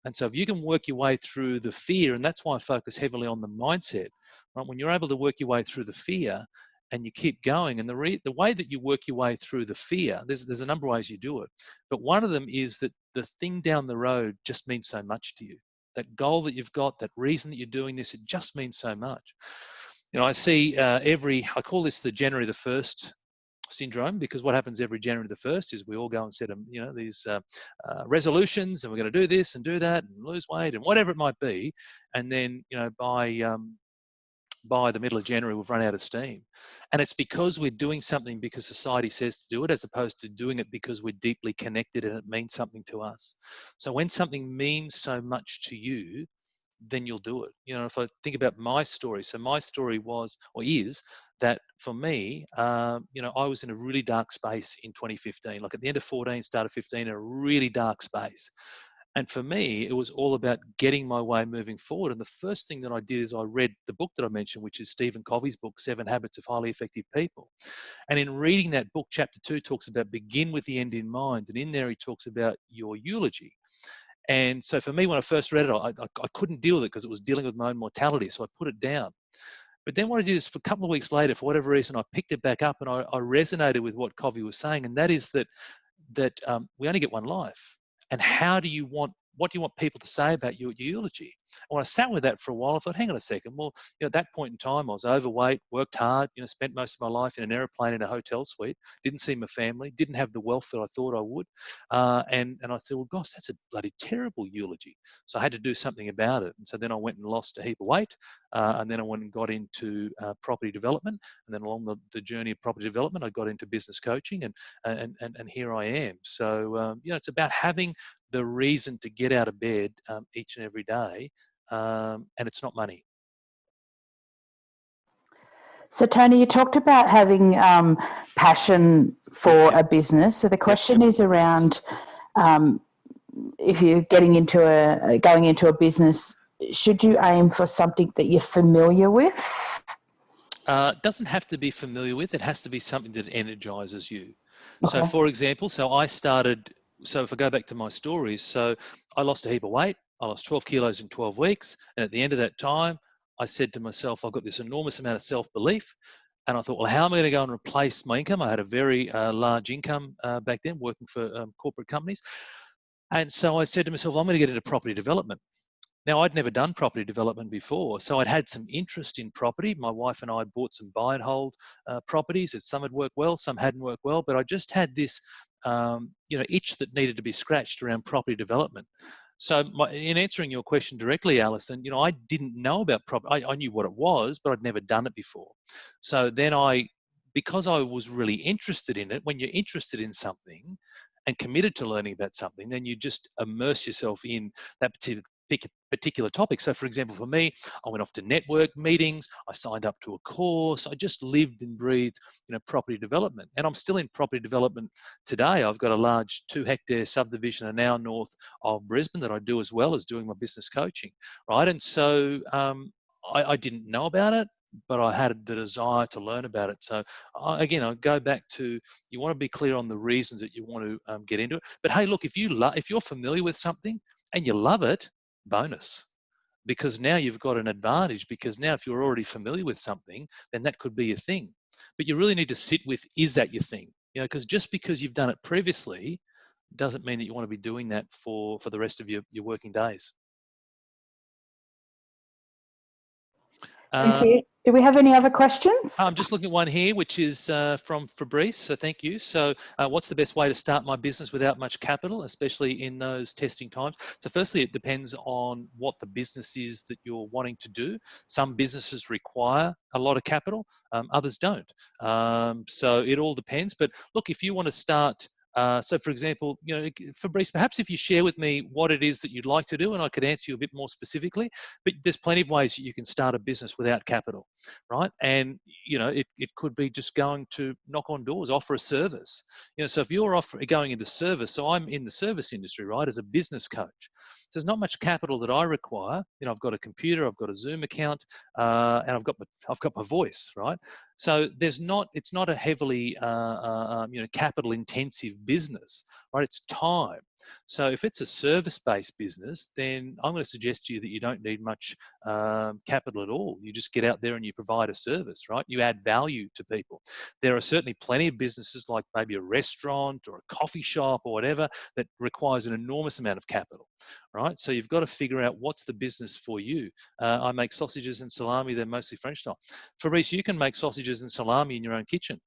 And so if you can work your way through the fear, and that's why I focus heavily on the mindset, right? When you're able to work your way through the fear and you keep going, and the way that you work your way through the fear, there's a number of ways you do it. But one of them is that the thing down the road just means so much to you. That goal that you've got, that reason that you're doing this, it just means so much. I see I call this the January the 1st syndrome, because what happens every January the 1st is we all go and set these resolutions, and we're going to do this and do that and lose weight and whatever it might be. And then, by the middle of January, we've run out of steam. And it's because we're doing something because society says to do it, as opposed to doing it because we're deeply connected and it means something to us. So when something means so much to you, then you'll do it. If I think about my story, so my story was, or is, that for me, I was in a really dark space in 2015, like at the end of 14, start of 15, in a really dark space. And for me, it was all about getting my way moving forward. And the first thing that I did is I read the book that I mentioned, which is Stephen Covey's book, 7 Habits of Highly Effective People. And in reading that book, chapter 2 talks about begin with the end in mind. And in there, he talks about your eulogy. And so for me, when I first read it, I couldn't deal with it because it was dealing with my own mortality. So I put it down. But then what I did is, for a couple of weeks later, for whatever reason, I picked it back up and I resonated with what Covey was saying. And that is that we only get one life. And what do you want people to say about your eulogy? And when I sat with that for a while, I thought, hang on a second. Well, at that point in time, I was overweight, worked hard, spent most of my life in an airplane in a hotel suite, didn't see my family, didn't have the wealth that I thought I would. And I thought, well, gosh, that's a bloody terrible eulogy. So I had to do something about it. And so then I went and lost a heap of weight. And then I went and got into property development. And then along the journey of property development, I got into business coaching, and here I am. So, it's about having the reason to get out of bed each and every day, and it's not money. So, Tony, you talked about having passion for a business. So the question is around if you're going into a business, should you aim for something that you're familiar with? It doesn't have to be familiar with. It has to be something that energizes you. Okay. So, for example, so if I go back to my stories, so I lost a heap of weight. I lost 12 kilos in 12 weeks. And at the end of that time, I said to myself, I've got this enormous amount of self-belief. And I thought, well, how am I going to go and replace my income? I had a very large income back then, working for corporate companies. And so I said to myself, I'm going to get into property development. Now, I'd never done property development before, so I'd had some interest in property. My wife and I had bought some buy and hold properties. Some had worked well, some hadn't worked well, but I just had this, itch that needed to be scratched around property development. So in answering your question directly, Alison, you know, I didn't know about property. I knew what it was, but I'd never done it before. So then because I was really interested in it, when you're interested in something and committed to learning about something, then you just immerse yourself in that particular topic. So for example, for me, I went off to network meetings, I signed up to a course, I just lived and breathed, you know, property development. And I'm still in property development today. I've got a large 2-hectare subdivision an hour north of Brisbane that I do as well as doing my business coaching, right? And so I didn't know about it, but I had the desire to learn about it. So again, I go back to, you want to be clear on the reasons that you want to get into it. But hey, look, if you're familiar with something and you love it, bonus, because now you've got an advantage, because now if you're already familiar with something, then that could be your thing. But you really need to sit with, is that your thing? You know, because just because you've done it previously doesn't mean that you want to be doing that for the rest of your working days. Thank you. Do we have any other questions? I'm just looking at one here, which is from Fabrice. So thank you. So what's the best way to start my business without much capital, especially in those testing times? So firstly, it depends on what the business is that you're wanting to do. Some businesses require a lot of capital, others don't. So it all depends. But look, if you want to start, so for example, you know, Fabrice, perhaps if you share with me what it is that you'd like to do, and I could answer you a bit more specifically, but there's plenty of ways that you can start a business without capital, right? And, you know, it could be just going to knock on doors, offer a service. You know, so if you're going into service, so I'm in the service industry, right, as a business coach. So there's not much capital that I require. You know, I've got a computer, I've got a Zoom account, and I've got my voice, right? So it's not a heavily, you know, capital intensive business, right? It's time. So if it's a service-based business, then I'm going to suggest to you that you don't need much capital at all. You just get out there and you provide a service, right? You add value to people. There are certainly plenty of businesses like maybe a restaurant or a coffee shop or whatever that requires an enormous amount of capital, right? So you've got to figure out what's the business for you. I make sausages and salami. They're mostly French style. Fabrice, you can make sausages and salami in your own kitchen.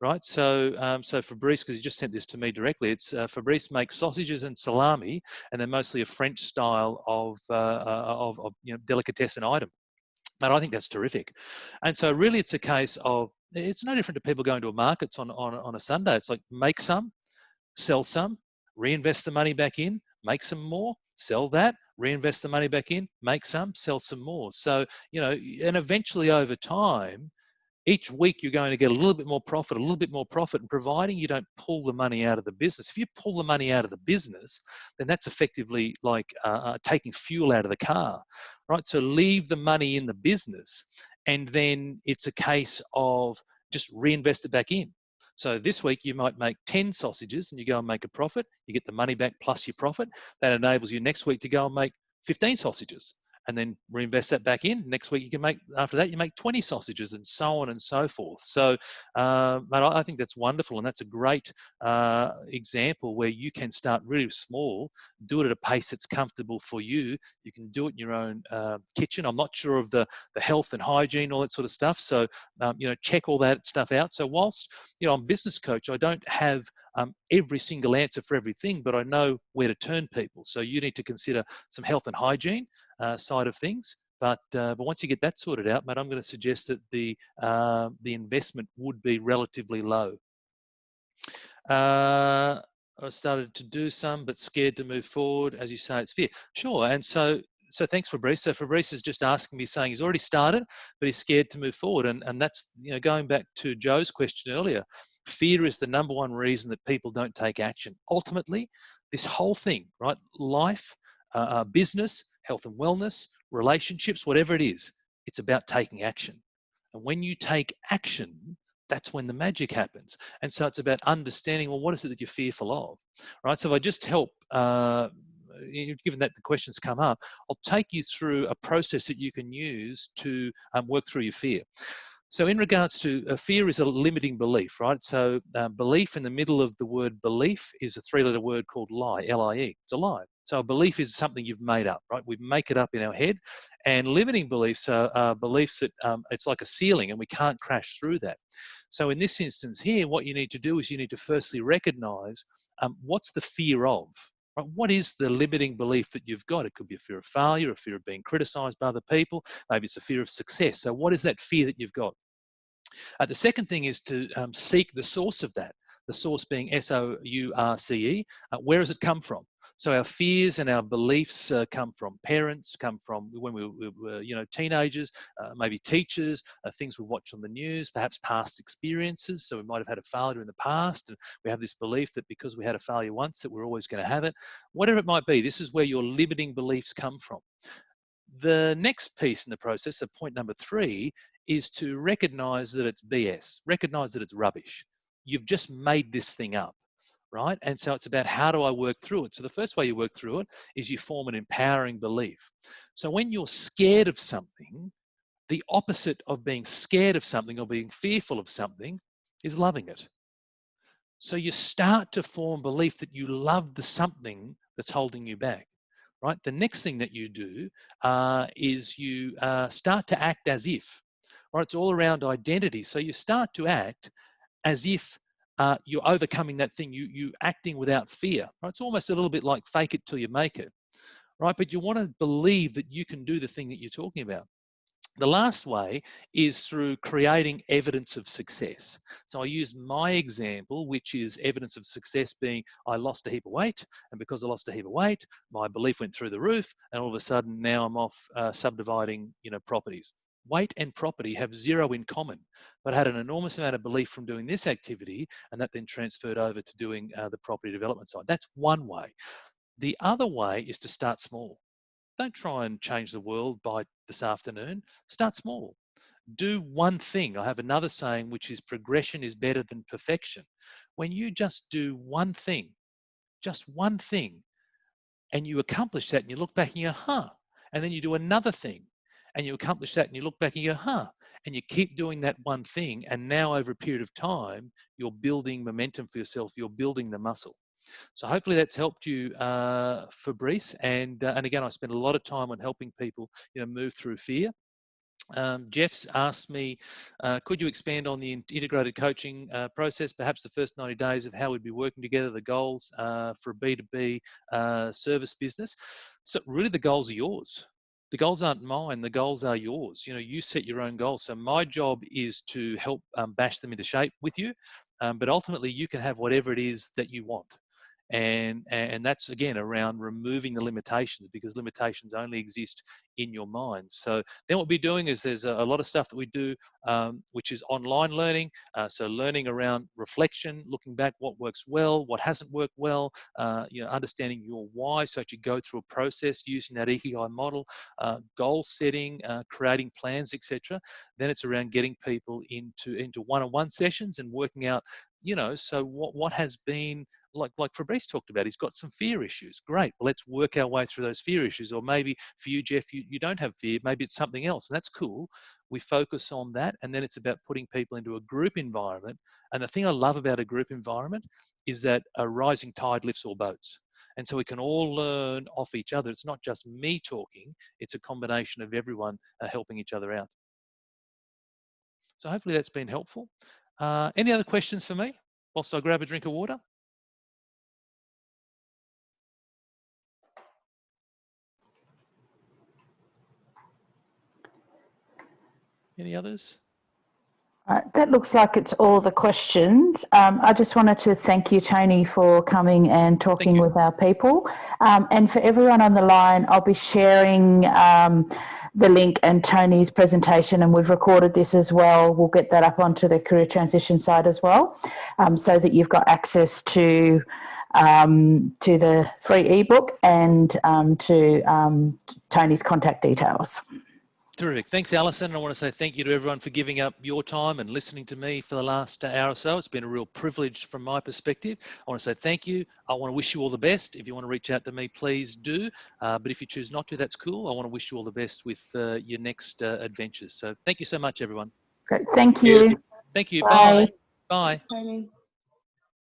Right, so so Fabrice, because he just sent this to me directly, it's Fabrice makes sausages and salami, and they're mostly a French style of you know, delicatessen item. And I think that's terrific. And so really, it's a case of, it's no different to people going to a markets on a Sunday. It's like, make some, sell some, reinvest the money back in, make some more, sell that, reinvest the money back in, make some, sell some more. So, you know, and eventually over time, each week you're going to get a little bit more profit, and providing you don't pull the money out of the business. If you pull the money out of the business, then that's effectively like taking fuel out of the car, right? So leave the money in the business, and then it's a case of just reinvest it back in. So this week you might make 10 sausages and you go and make a profit. You get the money back plus your profit. That enables you next week to go and make 15 sausages, and then reinvest that back in. Next week, you can make, after that, you make 20 sausages, and so on and so forth. So, but I think that's wonderful, and that's a great example where you can start really small, do it at a pace that's comfortable for you. You can do it in your own kitchen. I'm not sure of the health and hygiene, all that sort of stuff. So, you know, check all that stuff out. So whilst, you know, I'm a business coach, I don't have every single answer for everything, but I know where to turn people. So you need to consider some health and hygiene side of things. But once you get that sorted out, mate, I'm going to suggest that the investment would be relatively low. I started to do some, but scared to move forward. As you say, it's fear. Sure. And so thanks, Fabrice. So Fabrice is just asking me, saying he's already started, but he's scared to move forward. And that's, you know, going back to Joe's question earlier, fear is the number one reason that people don't take action. Ultimately, this whole thing, right? Life, business, health and wellness, relationships, whatever it is, it's about taking action. And when you take action, that's when the magic happens. And so it's about understanding, well, what is it that you're fearful of, right? So if I just help, given that the questions come up, I'll take you through a process that you can use to work through your fear. So in regards to fear is a limiting belief, right? So belief in the middle of the word belief is a 3-letter word called lie, L-I-E. It's a lie. So a belief is something you've made up, right? We make it up in our head. And limiting beliefs are beliefs that it's like a ceiling and we can't crash through that. So in this instance here, what you need to do is you need to firstly recognize what's the fear of, Right? What is the limiting belief that you've got? It could be a fear of failure, a fear of being criticised by other people. Maybe it's a fear of success. So what is that fear that you've got? The second thing is to seek the source of that. The source being S-O-U-R-C-E. Where does it come from? So our fears and our beliefs come from parents, come from when we were, teenagers, maybe teachers, things we've watched on the news, perhaps past experiences. So we might have had a failure in the past, and we have this belief that because we had a failure once, that we're always going to have it. Whatever it might be, this is where your limiting beliefs come from. The next piece in the process, so point number 3, is to recognize that it's BS, recognize that it's rubbish. You've just made this thing up, right? And so it's about how do I work through it? So the first way you work through it is you form an empowering belief. So when you're scared of something, the opposite of being scared of something or being fearful of something is loving it. So you start to form belief that you love the something that's holding you back. Right. The next thing that you do is you start to act as if. Right. It's all around identity. So you start to act as if you're overcoming that thing. You acting without fear. Right. It's almost a little bit like fake it till you make it. Right. But you want to believe that you can do the thing that you're talking about. The last way is through creating evidence of success. So I use my example, which is evidence of success being I lost a heap of weight, and because I lost a heap of weight, my belief went through the roof, and all of a sudden now I'm off subdividing, properties. Weight and property have zero in common, but I had an enormous amount of belief from doing this activity, and that then transferred over to doing the property development side. That's one way. The other way is to start small. Don't try and change the world by this afternoon. Start small. Do one thing. I have another saying, which is progression is better than perfection. When you just do one thing, and you accomplish that and you look back and you go, huh. And then you do another thing and you accomplish that and you look back and you go, huh. And you keep doing that one thing. And now over a period of time, you're building momentum for yourself. You're building the muscle. So hopefully that's helped you, Fabrice. And again, I spend a lot of time on helping people, move through fear. Jeff's asked me, could you expand on the integrated coaching process, perhaps the first 90 days of how we'd be working together, the goals for a B2B service business? So really the goals are yours. The goals aren't mine, the goals are yours. You set your own goals. So my job is to help bash them into shape with you, but ultimately you can have whatever it is that you want. And that's again around removing the limitations, because limitations only exist in your mind. So then what we're doing is there's a lot of stuff that we do, which is online learning. So learning around reflection, looking back, what works well, what hasn't worked well, understanding your why. So that you go through a process using that Ikigai model, goal setting, creating plans, etc. Then it's around getting people into one-on-one sessions and working out, so what has been, like Fabrice talked about, he's got some fear issues. Great. Well, let's work our way through those fear issues. Or maybe for you, Jeff, you don't have fear. Maybe it's something else, and that's cool. We focus on that, and then it's about putting people into a group environment. And the thing I love about a group environment is that a rising tide lifts all boats. And so we can all learn off each other. It's not just me talking. It's a combination of everyone helping each other out. So hopefully that's been helpful. Any other questions for me whilst I grab a drink of water? Any others? That looks like it's all the questions. I just wanted to thank you, Tony, for coming and talking with our people. And for everyone on the line, I'll be sharing the link and Tony's presentation, and we've recorded this as well. We'll get that up onto the career transition site as well, so that you've got access to the free ebook and to Tony's contact details. Terrific. Thanks, Alison. And I want to say thank you to everyone for giving up your time and listening to me for the last hour or so. It's been a real privilege from my perspective. I want to say thank you. I want to wish you all the best. If you want to reach out to me, please do. But if you choose not to, that's cool. I want to wish you all the best with your next adventures. So thank you so much, everyone. Great. Thank you. Thank you. Bye. Bye. Bye. Tony.